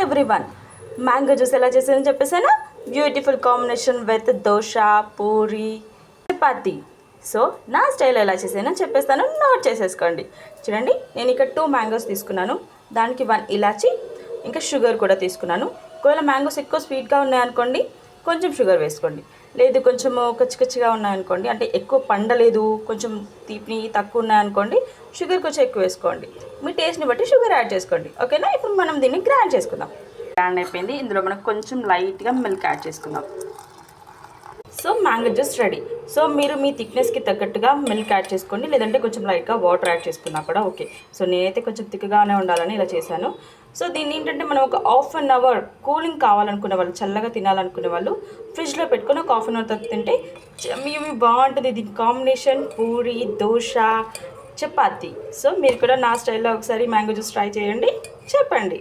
Everyone, mango juice ఎలా చేసానని చెప్పేసాను. Beautiful combination with dosa, puri, chapati. So నా స్టైల్ ఎలా చేసానని చెప్పేస్తాను, నోట్ చేసేసుకోండి. చూడండి, నేను ఇక్కడ 2 మ్యాంగోస్ తీసుకున్నాను. దానికి 1 ఇలాచి, ఇంకా షుగర్ కూడా తీసుకున్నాను. ఒకవేళ మ్యాంగోస్ ఎక్కువ స్వీట్గా ఉన్నాయనుకోండి, కొంచెం షుగర్ వేసుకోండి. లేదు కొంచెం కచ్చికచ్చిగా ఉన్నాయనుకోండి, అంటే ఎక్కువ పండలేదు, కొంచెం తీపి తక్కువ ఉన్నాయనుకోండి, షుగర్ కొంచెం ఎక్కువ వేసుకోండి. మీ టేస్ట్ని బట్టి షుగర్ యాడ్ చేసుకోండి. ఓకేనా? ఇప్పుడు మనం దీన్ని గ్రైండ్ చేసుకుందాం. గ్రైండ్ అయిపోయింది. ఇందులో మనం కొంచెం లైట్గా మిల్క్ యాడ్ చేసుకుందాం. So mango juice ready. So మీరు మీ థిక్నెస్కి తగ్గట్టుగా మిల్క్ యాడ్ చేసుకోండి, లేదంటే కొంచెం లైట్గా వాటర్ యాడ్ చేసుకున్నా కూడా ఓకే. సో నేనైతే కొంచెం థిక్గానే ఉండాలని ఇలా చేశాను. సో దీన్ని ఏంటంటే మనం ఒక హాఫ్ అన్ అవర్ కూలింగ్ కావాలనుకునే వాళ్ళు, చల్లగా తినాలనుకునే వాళ్ళు ఫ్రిడ్జ్లో పెట్టుకొని ఒక హాఫ్ అన్ అవర్ తర్వాత తింటే యమ్మీ బాగుంటుంది. దీని కాంబినేషన్ పూరి, దోశ, చపాతి. సో మీరు కూడా నా స్టైల్లో ఒకసారి మ్యాంగో జ్యూస్ ట్రై చేయండి, చెప్పండి.